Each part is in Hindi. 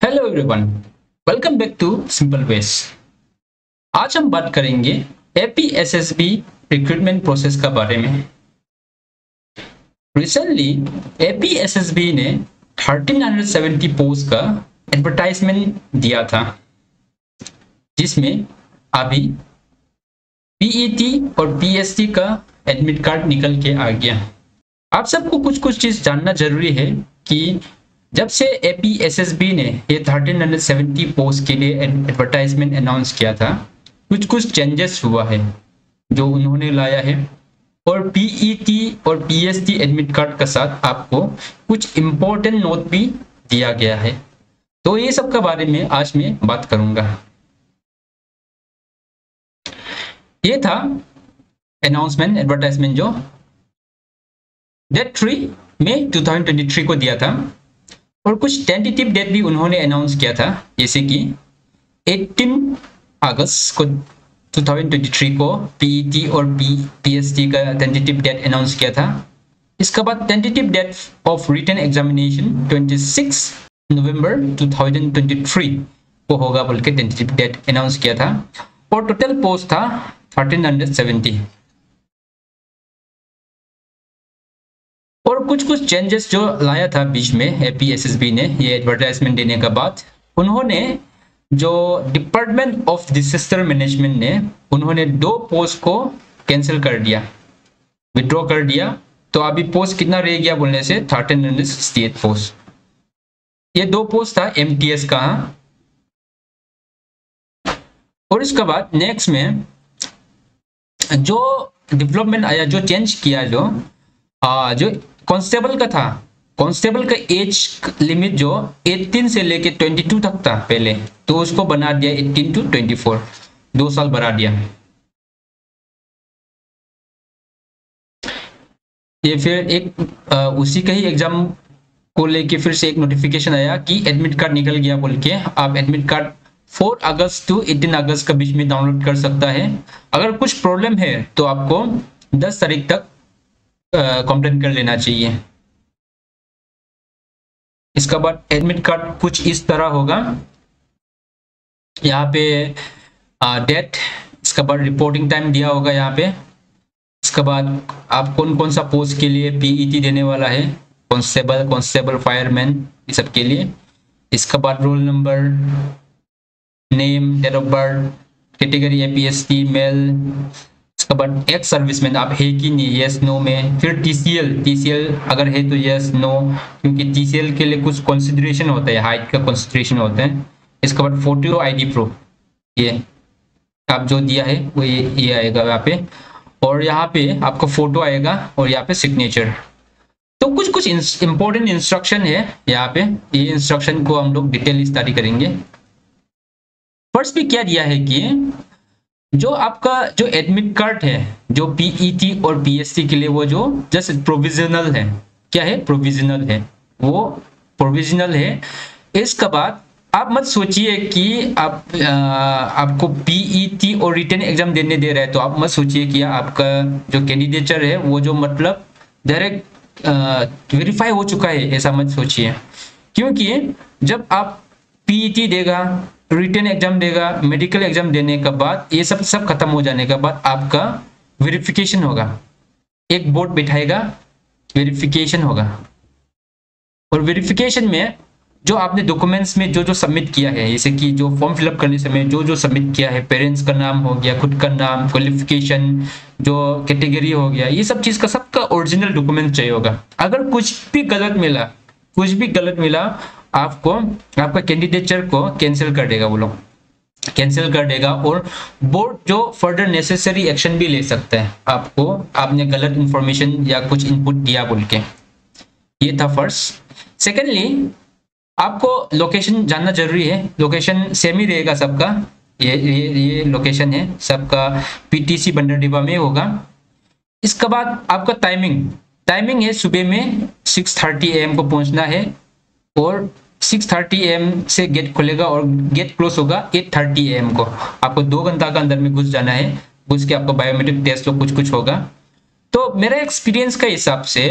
Hello everyone, welcome back to Simple Veg. आज हम बात करेंगे एपीएसएसबी रिक्रूटमेंट प्रोसेस का बारे में। रिसेंटली एपीएसएसबी ने 1370 पोस्ट का एडवर्टाइजमेंट दिया था, जिसमें अभी पीईटी और पीएसटी का एडमिट कार्ड निकल के आ गया। आप सबको कुछ चीज जानना जरूरी है कि जब से एपीएसएसबी ने ये 1370 पोस्ट के लिए एडवर्टाइजमेंट अनाउंस किया था, कुछ चेंजेस हुआ है जो उन्होंने लाया है। और पीईटी और पीएसटी एडमिट कार्ड के साथ आपको कुछ इंपॉर्टेंट नोट भी दिया गया है। तो ये सब के बारे में आज मैं बात करूंगा। ये था अनाउंसमेंट एडवर्टाइजमेंट जो डेट 3 मई 2023 को दिया था, और कुछ टेंटेटिव डेट भी उन्होंने अनाउंस किया था, जैसे कि 18 अगस्त को 2023 को पीईटी और पीएसटी का टेंटेटिव डेट अनाउंस किया था। इसके बाद tentative date of written examination 26 November 2023 को होगा बोल के टेंटेटिव डेट अनाउंस किया था, और टोटल पोस्ट था 1370। और कुछ चेंजेस जो लाया था बीच में एपीएसएसबी ने ये एडवर्टाइजमेंट देने के बाद, उन्होंने जो डिपार्टमेंट ऑफ डिजास्टर मैनेजमेंट ने उन्होंने 2 पोस्ट को कैंसिल कर दिया, विड्रॉ कर दिया। तो अभी पोस्ट कितना रह गया बोलने से 1368 पोस्ट। ये 2 पोस्ट था एमटीएस का। और इसके बाद नेक्स्ट में जो डेवलपमेंट आया, जो चेंज किया, जो कांस्टेबल का था, कांस्टेबल का एज लिमिट जो 18 से लेके 22 तक था पहले, तो उसको बना दिया 18 to 24, 2 साल बढ़ा दिया। ये फिर एक उसी का ही एग्जाम को लेके फिर से एक नोटिफिकेशन आया कि एडमिट कार्ड निकल गया बोल के। आप एडमिट कार्ड 4 अगस्त to 18 अगस्त के बीच में डाउनलोड कर सकता है। अगर कुछ प्रॉब्लम है तो आपको 10 तारीख तक कंप्लेंट कर लेना चाहिए। इसके बाद एडमिट कार्ड कुछ इस तरह होगा, यहाँ पे डेट, इसके बाद रिपोर्टिंग टाइम दिया होगा यहाँ पे। इसके बाद आप कौन सा पोस्ट के लिए पीईटी देने वाला है, कांस्टेबल, फायरमैन, ये सब के लिए। इसके बाद roll number, name, date of birth, category APST male. इसके बाद एक्स सर्विसमैन आप है कि नहीं, यस नो में। फिर टीसीएल अगर है तो यस नो, क्योंकि टीसीएल के लिए कुछ कंसिडरेशन होता है, हाइट का कंसिडरेशन होता है। इसके बाद फोटो आईडी प्रूफ, ये आप जो दिया है वो ये आएगा यहाँ पे, और यहाँ पे आपका फोटो आएगा, और यहाँ पे सिग्नेचर। तो कुछ इंपॉर्टेंट इंस्ट्रक्शन है यहाँ पे। ये इंस्ट्रक्शन को हम लोग डिटेल स्टडी करेंगे। फर्स्ट भी क्या दिया है कि जो आपका जो एडमिट कार्ड है, जो पीईटी और पीएसटी के लिए, वो जो जस्ट प्रोविजनल है। क्या है? प्रोविजनल है, वो प्रोविजनल है। इसके बाद आप मत सोचिए कि आपको पीईटी और रिटन एग्जाम देने दे रहा है, तो आप मत सोचिए कि आपका जो कैंडिडेचर है वो जो मतलब डायरेक्ट वेरीफाई हो चुका है, ऐसा मत सोचिए। क्योंकि जब आप पीईटी देगा, रिटन एग्जाम देगा, मेडिकल एग्जाम देने के बाद, ये सब खत्म हो जाने के बाद आपका वेरिफिकेशन होगा। एक बोर्ड बिठाएगा, वेरिफिकेशन होगा, और वेरिफिकेशन में जो आपने डॉक्यूमेंट्स में जो सबमिट किया है, जैसे कि जो फॉर्म फिलअप करने समय जो सबमिट किया है, पेरेंट्स का नाम हो गया, खुद का नाम, क्वालिफिकेशन, जो कैटेगरी हो गया, ये सब चीज का सबका ओरिजिनल डॉक्यूमेंट चाहिए होगा। अगर कुछ भी गलत मिला आपको, आपका कैंडिडेचर को कैंसिल कर देगा, वो लोग कैंसिल कर देगा। और बोर्ड जो फर्दर नेसेसरी एक्शन भी ले सकता है आपको, आपने गलत इंफॉर्मेशन या कुछ इनपुट दिया बोल के। ये था फर्स्ट। सेकेंडली, आपको लोकेशन जानना जरूरी है। लोकेशन सेम ही रहेगा सबका, ये लोकेशन है सबका, पीटीसी बंदरडीबा में होगा। इसके बाद आपका टाइमिंग है, सुबह में 6:30 AM को पहुंचना है, और 6:30 AM से गेट खुलेगा और गेट क्लोज होगा 8:30 AM को। आपको 2 घंटा के अंदर में घुस जाना है, घुस के आपको बायोमेट्रिक टेस्ट तो कुछ होगा। तो मेरा एक्सपीरियंस का हिसाब से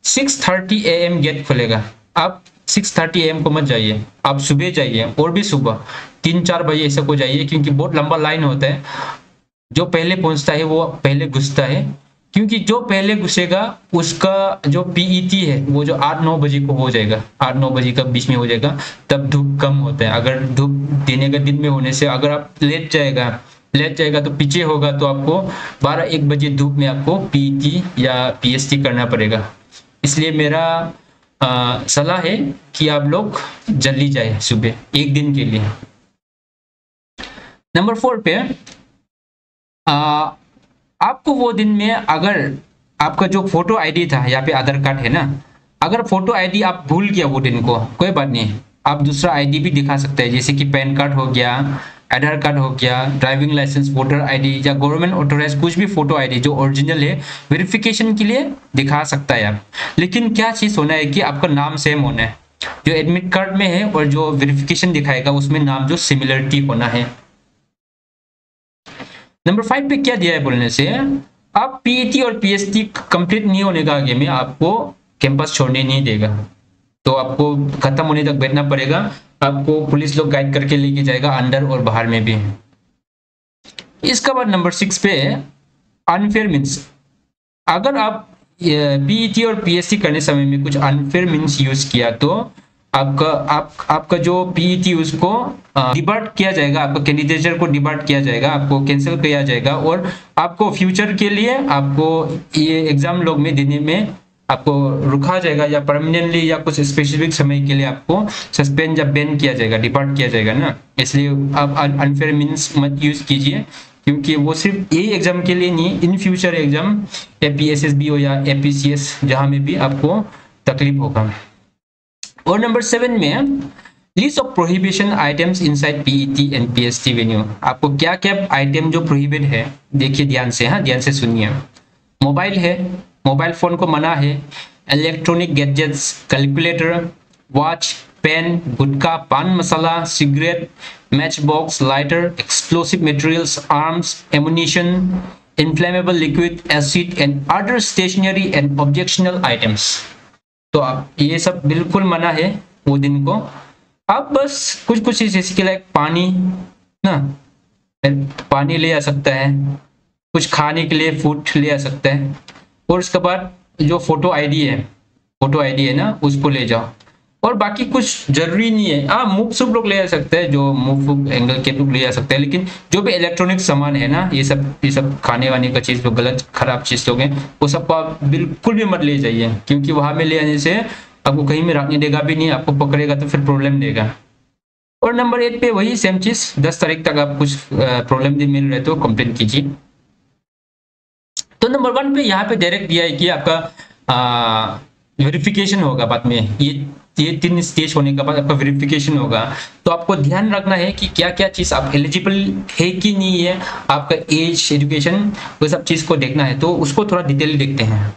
6:30 AM गेट खुलेगा। आप 6:30 AM को मत जाइए, आप सुबह जाइए, और भी सुबह 3-4 बजे ऐसा को जाइए, क्योंकि बहुत लंबा लाइन होता है। जो पहले पहुंचता है वो पहले घुसता है, क्योंकि जो पहले घुसेगा उसका जो पीईटी है वो जो 8-9 बजे को हो जाएगा, 8-9 बजे के बीच में हो जाएगा, तब धूप कम होता है। अगर धूप देने का दिन में होने से अगर आप लेट जाएगा तो पीछे होगा, तो आपको 12-1 बजे धूप में आपको पीईटी या पीएसटी करना पड़ेगा। इसलिए मेरा सलाह है कि आप लोग जल्दी जाए सुबह एक दिन के लिए। नंबर 4 पे आपको वो दिन में अगर आपका जो फोटो आईडी था, यहाँ पे आधार कार्ड है ना, अगर फोटो आईडी आप भूल गया वो दिन को, कोई बात नहीं, आप दूसरा आईडी भी दिखा सकते हैं, जैसे कि पैन कार्ड हो गया, आधार कार्ड हो गया, ड्राइविंग लाइसेंस, वोटर आईडी या गवर्नमेंट ऑथोराइज कुछ भी फोटो आईडी जो ओरिजिनल है, वेरिफिकेशन के लिए दिखा सकता है आप। लेकिन क्या चीज होना है कि आपका नाम सेम होना है, जो एडमिट कार्ड में है और जो वेरिफिकेशन दिखाएगा उसमें नाम जो सिमिलरिटी होना है। नंबर 5 पे क्या दिया है बोलने से, आप पीईटी और पीएसटी कंप्लीट नहीं होने का आगे में आपको कैंपस छोड़ने नहीं देगा, तो आपको खत्म होने तक बैठना पड़ेगा। आपको पुलिस लोग गाइड करके लेके जाएगा अंदर और बाहर में भी। इसके बाद नंबर 6 पे अनफेयर मीन्स, अगर आप पीईटी और पीएसटी करने समय में कुछ अनफेयर मीन्स यूज किया तो आपका जो पीईटी उसको डिबार्ट किया जाएगा, आपका कैंडिडेचर को डिबार्ट किया जाएगा, आपको कैंसिल किया जाएगा, और आपको फ्यूचर के लिए आपको ये एग्जाम लोग में देने में आपको रुका जाएगा, या परमानेंटली या कुछ स्पेसिफिक समय के लिए आपको सस्पेंड या बैन किया जाएगा, डिपार्ट किया जाएगा ना। इसलिए आप अनफेयर मीन्स मत यूज कीजिए, क्योंकि वो सिर्फ यही एग्जाम के लिए नहीं, इन फ्यूचर एग्जाम एपीएसएसबी हो या एपीसीएस जहां में भी आपको तकलीफ होगा। और नंबर 7 में list of prohibition items inside PET and PST venue, आपको क्या क्या आइटम जो प्रोहिबिट है देखिए ध्यान से, हाँ ध्यान से सुनिए। मोबाइल है, मोबाइल फोन को मना है, electronic gadgets, calculator, watch, pen, गुटखा, paan masala, cigarette, match box, lighter, explosive materials, arms, ammunition, inflammable liquid, acid and other stationery and objectionable items. तो आप ये सब बिल्कुल मना है वो दिन को। आप बस कुछ कुछ जैसे कि लाइक पानी ना, पानी ले आ सकता है, कुछ खाने के लिए फूड ले आ सकता है, और उसके बाद जो फोटो आईडी है ना उसको ले जाओ, और बाकी कुछ जरूरी नहीं है। हाँ मुख सुख लोग ले आ सकते हैं, जो मुख एंगल के लोग ले आ सकते हैं, लेकिन जो भी इलेक्ट्रॉनिक सामान है ना, ये सब खाने वाने का चीज जो गलत खराब चीज लोग हैं वो सब आप बिल्कुल भी मत ले जाइए, क्योंकि वहां में ले आने से आपको कहीं में रखने देगा भी नहीं, आपको पकड़ेगा तो फिर प्रॉब्लम देगा। और नंबर 8 पे वही सेम चीज, 10 तारीख तक आप कुछ प्रॉब्लम मिल रहे तो कंप्लेन कीजिए। तो नंबर 1 पे यहाँ पे डायरेक्ट दिया है कि आपका वेरिफिकेशन होगा बाद में, ये 3 स्टेज होने के बाद आपका वेरिफिकेशन होगा। तो आपको ध्यान रखना है कि क्या क्या चीज आप एलिजिबल है कि नहीं है, आपका एज, एजुकेशन, वो सब चीज को देखना है। तो उसको थोड़ा डिटेल देखते हैं।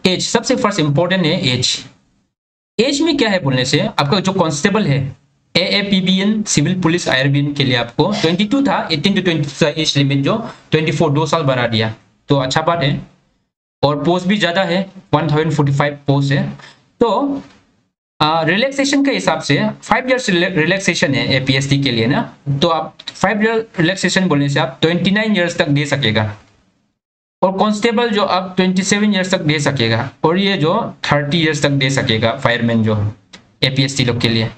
एज सबसे फर्स्ट इंपॉर्टेंट है। एज में क्या है बोलने से, आपका जो कांस्टेबल है एएपीबीएन, सिविल पुलिस आईआरबीएन के लिए आपको 22 था, 18 to 22 था एज लिमिट, जो 24 2 साल बढ़ा दिया, तो अच्छा बात है। और पोस्ट भी ज्यादा है, 1045 पोस्ट है। तो रिलैक्सेशन के हिसाब से 5 इयर्स रिलैक्सेशन है एपीएसटी के लिए ना, तो आप 5 ईयर रिलैक्सेशन बोलने से आप 29 इयर्स तक दे सकेगा, और कांस्टेबल जो आप 27 इयर्स तक दे सकेगा, और ये जो 30 इयर्स तक दे सकेगा फायरमैन जो एपीएसटी लोग के लिए।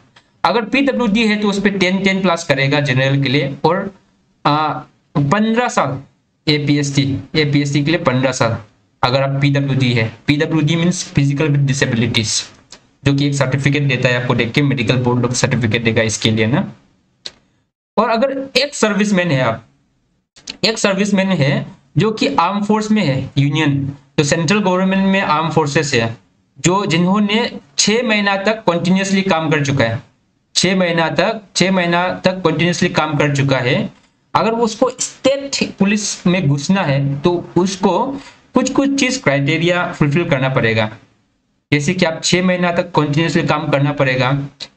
अगर पीडब्ल्यूडी है तो उस पर 10 प्लस करेगा जनरल के लिए, और 15 साल एपीएसटी के लिए 15 साल अगर आप पीडब्ल्यूडी है। PWD means physical with disabilities, जो कि एक सर्टिफिकेट देता है आपको, देख के मेडिकल बोर्ड लोग सर्टिफिकेट देगा इसके लिए ना। और अगर एक सर्विसमैन है, आप एक सर्विसमैन है जो कि आर्म फोर्स में है यूनियन, तो सेंट्रल गवर्नमेंट में आर्म फोर्सेस है, जो जिन्होंने 6 महीना तक कंटिन्यूसली काम कर चुका है, 6 महीना तक कंटिन्यूसली काम कर चुका है, अगर उसको स्टेट पुलिस में घुसना है तो उसको कुछ चीज क्राइटेरिया फुलफिल करना पड़ेगा, जैसे कि आप 6 महीना तक कंटिन्यूसली काम करना पड़ेगा।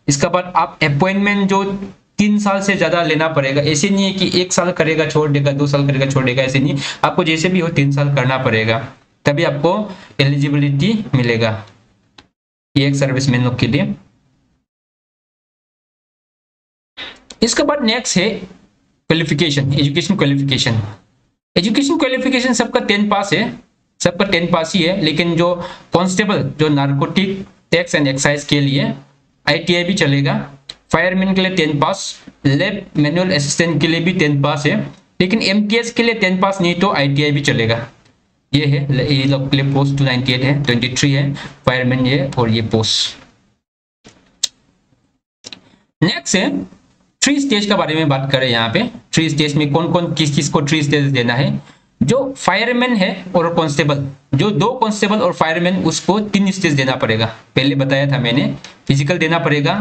इसके बाद आप अपॉइंटमेंट जो 3 साल से ज्यादा लेना पड़ेगा, ऐसे नहीं है कि 1 साल करेगा छोड़ देगा, 2 साल करेगा छोड़ देगा, ऐसे नहीं, आपको जैसे भी हो 3 साल करना पड़ेगा, तभी आपको एलिजिबिलिटी मिलेगा। ये एक सर्विसमैन लोग के लिए। इसके बाद नेक्स्ट है qualification, education qualification. Education qualification सबका 10 पास है, सबका 10 पास ही है, लेकिन जो कांस्टेबल, जो नारकोटिक टैक्स एंड एक्साइज के लिए आईटीआई भी चलेगा, फायरमैन के लिए 10 पास, लैब मैनुअल असिस्टेंट के लिए भी 10 पास है, लेकिन एमटीएस के लिए 10 पास नहीं तो आईटीआई भी चलेगा। ये है, ये लोग के लिए पोस्ट 298 है, 23 है फायरमैन ये, और ये पोस्ट। नेक्स्ट है 3 स्टेज का बारे में बात करें। यहाँ पे 3 स्टेज में कौन कौन किस किस को 3 स्टेज देना है। जो फायरमैन है और कांस्टेबल, जो 2 कांस्टेबल और फायरमैन, उसको 3 स्टेज देना पड़ेगा। पहले बताया था मैंने, फिजिकल देना पड़ेगा,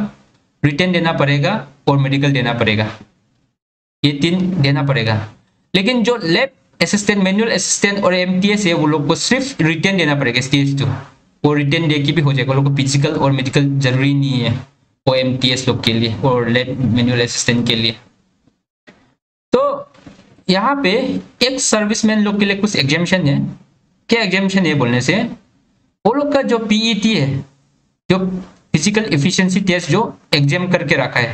रिटन देना पड़ेगा और मेडिकल देना पड़ेगा, ये 3 देना पड़ेगा। लेकिन जो लैब असिस्टेंट, मैनुअल असिस्टेंट और एमटीएस है, वो लोग को सिर्फ रिटन देना पड़ेगा स्टेज 2, वो रिटन दे के भी हो जाएगा। वो लोग को फिजिकल और मेडिकल जरूरी नहीं है वो एमटीएस लोग के लिए और लैब मैनुअल असिस्टेंट के लिए। तो यहाँ पे एक सर्विसमैन लोग के लिए कुछ एग्जामिशन है। क्या एग्जामिशन है बोलने से, वो लोग का जो पीईटी है, जो फिजिकल एफिशिएंसी टेस्ट जो एग्जाम करके रखा है,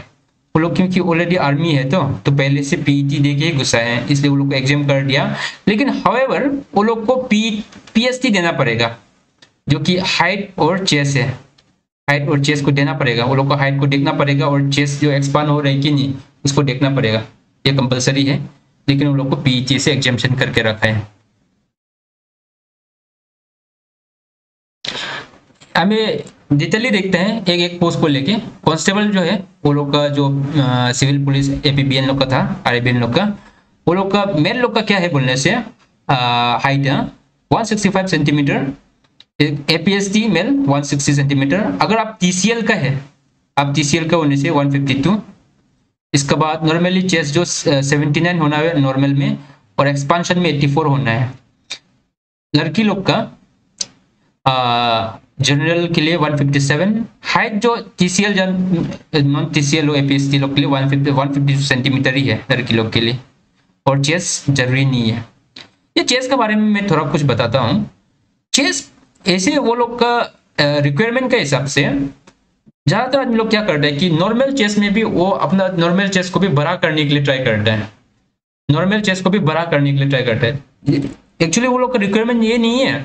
वो लोग क्योंकि ऑलरेडी आर्मी है तो पहले से पीईटी दे के ही घुसा है, इसलिए वो लोग को एग्जाम कर दिया। लेकिन हाउएवर वो लोग को पीएसटी देना पड़ेगा, जो कि हाइट और चेस्ट है, हाइट और चेस्ट को देना पड़ेगा। वो लोग को हाइट को देखना पड़ेगा और चेस्ट जो एक्सपांड हो रहा है कि नहीं उसको देखना पड़ेगा, ये कंपलसरी है। लेकिन वो लोग को पीईटी से एग्जामिशन करके रखा है। हमें डिटेली देखते हैं एक एक पोस्ट को लेके। कांस्टेबल जो है वो लोग का, जो सिविल पुलिस एपीबीएन लोग का था, आरबीएन लोग का, वो लोग का मेल लोग का क्या है बोलने से, height 165 centimetre, APST mail 160 centimetre. अगर आप टीसीएल का है, आप टीसीएल का होने से 152। इसके बाद नॉर्मली चेस्ट जो 79 होना है नॉर्मल में, और एक्सपांशन में 84 होना है। लड़की लोग का जनरल के लिए 157, हाइट जो टीसीएल नॉन टीसीएल एपीएसटी लोग के लिए 152 सेंटीमीटर ही है लड़की लोग के लिए, और चेस्ट जरूरी नहीं है। ये चेस्ट के बारे में मैं थोड़ा कुछ बताता हूँ। चेस्ट ऐसे वो लोग का रिक्वायरमेंट के हिसाब से ज्यादातर आदमी लोग क्या करते हैं कि नॉर्मल चेस्ट में भी वो अपना नॉर्मल चेस्ट को भी बड़ा करने के लिए ट्राई करते हैं, नॉर्मल चेस्ट को भी बड़ा करने के लिए ट्राई करते हैं। एक्चुअली वो लोग का रिक्वायरमेंट ये नहीं है।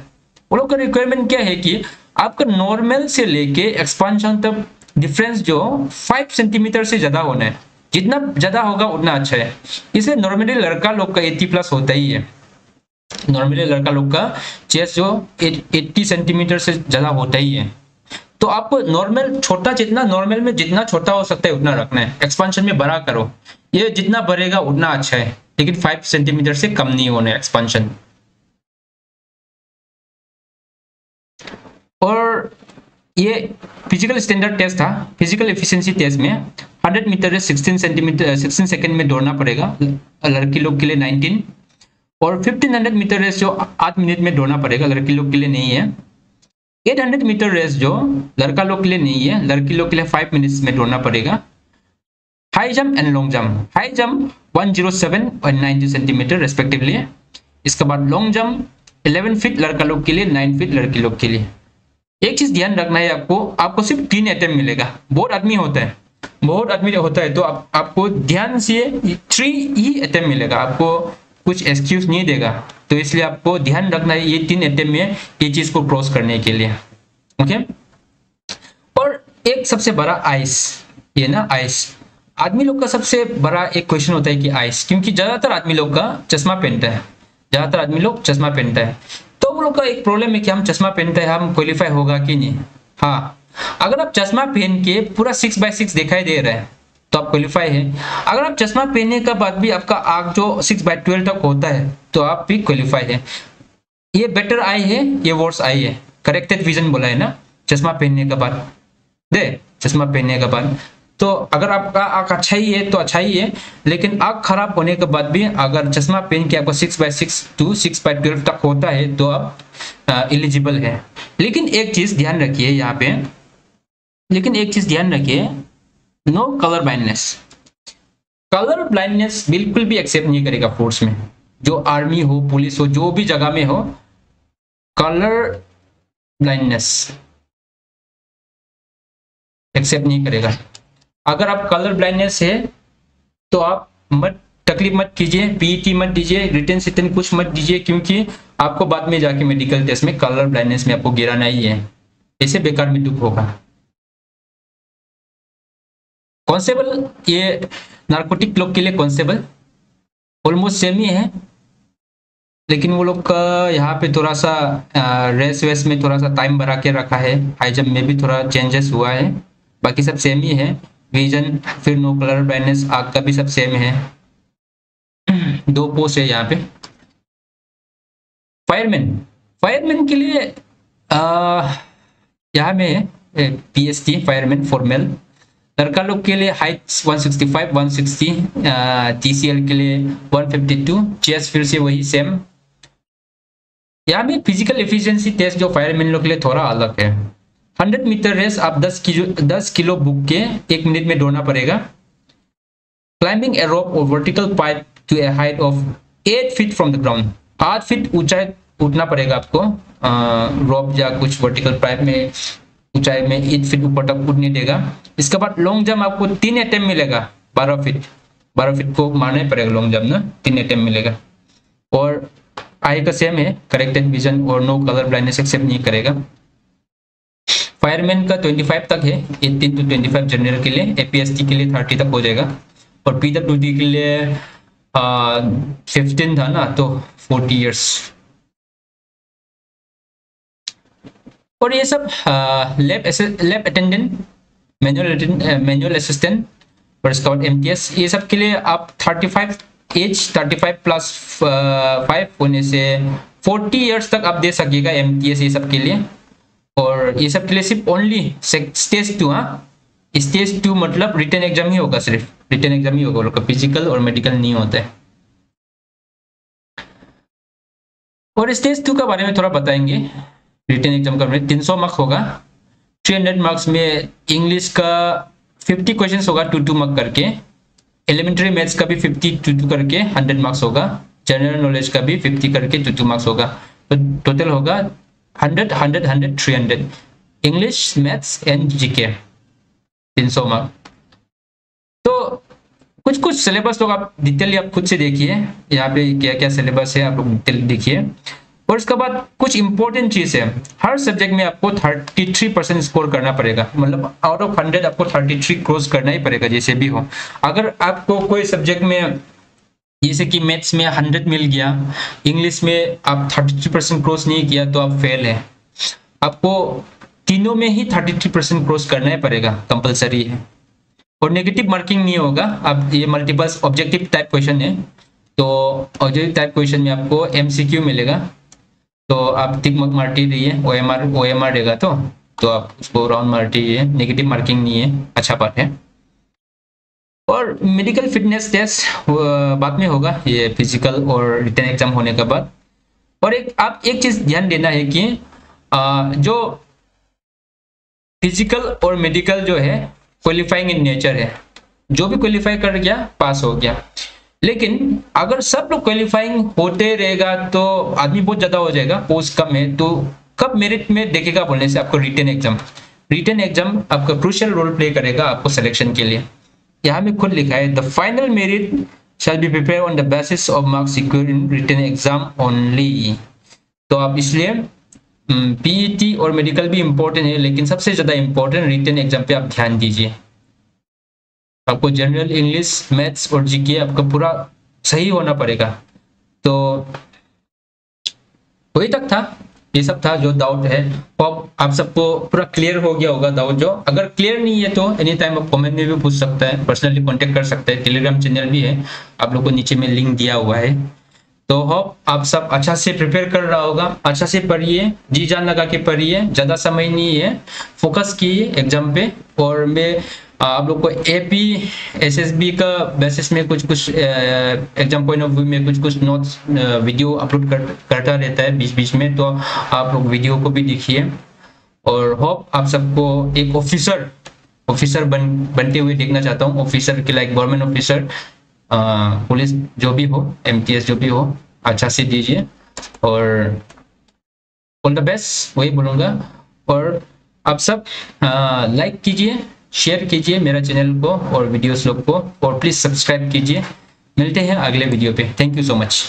वो लोग का रिक्वायरमेंट क्या है कि आपका नॉर्मल से लेके एक्सपांशन तक डिफरेंस जो 5 सेंटीमीटर से ज्यादा होना है। जितना ज्यादा होगा उतना अच्छा है। इसलिए नॉर्मली लड़का लोग का 80 प्लस होता ही है। नॉर्मली लड़का लोग का चेस्ट जो 80 सेंटीमीटर से ज्यादा होता ही है। तो आपको नॉर्मल छोटा, जितना नॉर्मल में जितना छोटा हो सकता है उतना रखना है, एक्सपांशन में बड़ा करो। ये जितना बढ़ेगा उतना अच्छा है, लेकिन 5 सेंटीमीटर से कम नहीं होना है एक्सपांशन। और ये फिजिकल स्टैंडर्ड टेस्ट था। फिजिकल एफिशिएंसी टेस्ट में 100 मीटर 16 सेकंड में दौड़ना पड़ेगा लड़की लोग के लिए 19, और 1500 मीटर रेस जो 8 मिनट में दौड़ना पड़ेगा, लड़की लोग के लिए नहीं है। 800 मीटर रेस जो लड़का लोग के लिए नहीं है, लड़की लोग के लिए 5 मिनट्स में दौड़ना पड़ेगा। High jump and long jump, high jump 107 और 90 सेंटीमीटर रेस्पेक्टिवली। इसके बाद लॉन्ग जंप 11 फीट लड़का लोग के लिए, 9 फीट लड़की लोग के लिए। एक चीज ध्यान रखना है, आपको सिर्फ 3 अटेम्प्ट मिलेगा। बहुत आदमी होता है तो आपको ध्यान से 3 ही अटेम्प्ट मिलेगा, आपको कुछ एक्सक्यूज नहीं देगा। तो इसलिए आपको ध्यान रखना है ये 3 अटेम्प्ट में ये चीज को क्रॉस करने के लिए। ओके। और एक सबसे बड़ा आइस, ये ना आइस, आदमी लोग का सबसे बड़ा एक क्वेश्चन होता है कि आइस, क्योंकि ज्यादातर आदमी लोग का चश्मा पहनता है, ज्यादातर आदमी लोग चश्मा पहनता है। तो वो लोग का एक प्रॉब्लम है कि हम चश्मा पहनते हैं, हम क्वालिफाई होगा कि नहीं। हाँ, अगर आप चश्मा पहन के पूरा 6x6 दिखाई दे रहा है तो आप क्वालिफाई है। अगर आप चश्मा पहनने के बाद भी आपका आंख जो 6/12 तक होता है तो आप भी क्वालिफाई है। ये बेटर आई है, ये वर्स आई है, करेक्टेड विजन बोला है ना चश्मा पहनने के बाद। चश्मा पहनने के बाद तो अगर आपका आंख अच्छा ही है तो अच्छा ही है, लेकिन आंख खराब होने के बाद भी अगर चश्मा पहन के आपको 6/6 टू 6/12 तक होता है तो आप एलिजिबल है। लेकिन एक चीज ध्यान रखिए यहाँ पे, no colour blindness. Colour blindness बिल्कुल भी एक्सेप्ट नहीं करेगा फोर्स में, जो आर्मी हो, पुलिस हो, जो भी जगह में हो। कलर ब्लाइंडनेस एक्सेप्ट नहीं करेगा। अगर आप कलर ब्लाइंडनेस है तो आप मत तकलीफ मत कीजिए, पीईटी मत दीजिए, रिटन सिटन कुछ मत दीजिए, क्योंकि आपको बाद में जाके मेडिकल टेस्ट में कलर ब्लाइंडनेस में आपको गिराना ही है, ऐसे बेकार में दुख होगा। कॉन्स्टेबल, ये नार्कोटिक लोग के लिए कॉन्स्टेबल ऑलमोस्ट सेम ही है, लेकिन वो लोग का यहाँ पे थोड़ा सा रेस वेस में थोड़ा सा टाइम बढ़ा के रखा है, हाई जंप में भी थोड़ा चेंजेस हुआ है, बाकी सब सेम ही है। विजन फिर नो कलर ब्लाइंडनेस आग का भी सब सेम है। दो पोस्ट है यहाँ पे। फायरमैन, फायरमैन के लिए यहाँ में पीएसटी फायरमैन फॉर्मल, लड़का लोग के लिए हाइट 165 160, टीसीएल के लिए 152, चेस्ट फिर से वही सेम। यहाँ में फिजिकल एफिशिएंसी टेस्ट जो फायरमैन लोग के लिए थोड़ा अलग है। 100 मीटर रेस आप 10 किलो बुक के 1 मिनट में दौड़ना पड़ेगा। क्लाइंबिंग ए रोप और vertical pipe to a height of 8 feet from the ground, 8 feet ऊंचाई उठना पड़ेगा आपको, रोप या कुछ वर्टिकल पाइप में ऊंचाई में 8 फीट ऊपर तक उठने देगा। इसके बाद लॉन्ग जंप आपको 3 अटेम्प्ट मिलेगा, 12 फीट को मारना ही पड़ेगा लॉन्ग जंप ना, 3 अटेम्प्ट मिलेगा। और आई का सेम है, करेक्टेड विजन और नो कलर ब्लाइंडनेस एक्सेप्ट नहीं करेगा। फायरमैन का 25 तक है, 18 to 25 जनरल के लिए, एपीएसटी के लिए 30 तक हो जाएगा, और पीडब्ल्यूडी के लिए 15 था ना तो 40 इयर्स। और ये सब लैब अटेंडेंट, मैनुअल असिस्टेंट और इसका बाद एमटीएस, ये सब के लिए आप 35 प्लस 5 होने से 40 इयर्स तक आप दे सकिएगा एमटीएस ये सब के लिए। और ये सब के लिए सिर्फ ओनली स्टेज 2, हाँ स्टेज 2 मतलब रिटन एग्जाम ही होगा, सिर्फ रिटन एग्जाम ही होगा, फिजिकल और मेडिकल नहीं होता है। और स्टेज 2 के बारे में थोड़ा बताएंगे। रिटन एग्जाम का 300 मार्क्स होगा, 300 मार्क्स में इंग्लिश का 50 क्वेश्चंस होगा 2-2 मार्क्स करके, एलिमेंट्री मैथ्स का भी 50 2-2 करके 100 मार्क्स होगा, जनरल नॉलेज का भी 50 करके 2-2 मार्क्स होगा, तो टोटल होगा 100 100 100 300, English maths and GK 300 marks. तो कुछ सिलेबस लोग आप डिटेल आप खुद से देखिए, यहाँ पे क्या क्या सिलेबस है आप लोग डिटेल देखिए। और उसके बाद कुछ इंपॉर्टेंट चीज है, हर सब्जेक्ट में आपको 33% स्कोर करना पड़ेगा, मतलब आउट ऑफ 100 आपको 33 क्रॉस करना ही पड़ेगा जैसे भी हो। अगर आपको कोई सब्जेक्ट में जैसे कि मैथ्स में 100 मिल गया, इंग्लिश में आप 33% क्रॉस नहीं किया तो आप फेल है। आपको तीनों में ही 33% क्रॉस करना ही पड़ेगा, कंपलसरी है। और नेगेटिव मार्किंग नहीं होगा। अब ये मल्टीपल ऑब्जेक्टिव टाइप क्वेश्चन है, तो ऑब्जेक्टिव टाइप क्वेश्चन में आपको एमसीक्यू मिलेगा, तो आप टिक मारती रहिए, ओएमआर देगा तो आप उसको राउंड मारती रहिए, नेगेटिव मार्किंग नहीं है, अच्छा बात है। और मेडिकल फिटनेस टेस्ट बाद में होगा, ये फिजिकल और रिटन एग्जाम होने के बाद। और एक चीज ध्यान देना है कि जो फिजिकल और मेडिकल जो है क्वालिफाइंग इन नेचर है, जो भी क्वालिफाई कर गया पास हो गया। लेकिन अगर सब लोग क्वालिफाइंग होते रहेगा तो आदमी बहुत ज्यादा हो जाएगा, पोस्ट कम है, तो कब मेरिट में देखेगा बोलने से आपको रिटन एग्जाम आपका क्रूशियल रोल प्ले करेगा आपको सिलेक्शन के लिए। यहाँ में खुद लिखा है the final merit shall be prepare on the basis of marks secured in written exam only. तो आप इसलिए पीईटी और मेडिकल भी इंपॉर्टेंट है, लेकिन सबसे ज्यादा इंपॉर्टेंट रिटन एग्जाम पे आप ध्यान दीजिए। आपको जनरल इंग्लिश मैथ्स और जीके आपका पूरा सही होना पड़ेगा। तो वही तक था, ये सब था जो डाउट है। अब आप सबको पूरा क्लियर हो गया होगा डाउट जो। अगर क्लियर नहीं है तो एनी टाइम आप कमेंट में भी पूछ सकता है, पर्सनली कांटेक्ट कर सकते हैं, टेलीग्राम चैनल भी है, आप लोग को नीचे में लिंक दिया हुआ है। तो होप आप सब अच्छा से प्रिपेयर कर रहा होगा, अच्छा से पढ़िए, जी जान लगा के पढ़िए, ज्यादा समय नहीं है, फोकस कीजिए एग्जाम पे। और मैं आप लोग को एपी एसएसबी का बेसिस में कुछ एग्जाम पॉइंट ऑफ व्यू में कुछ नोट्स वीडियो अपलोड करता रहता है बीच बीच में, तो आप लोग वीडियो को भी देखिए। और होप आप सबको एक ऑफिसर बनते हुए देखना चाहता हूँ, ऑफिसर के लाइक गवर्नमेंट ऑफिसर, पुलिस जो भी हो, एमटीएस जो भी हो, अच्छा से दीजिए। और ऑल द बेस्ट वही बोलूँगा। और आप सब लाइक कीजिए, शेयर कीजिए मेरा चैनल को और वीडियोस लोग को, और प्लीज़ सब्सक्राइब कीजिए। मिलते हैं अगले वीडियो पे। Thank you so much.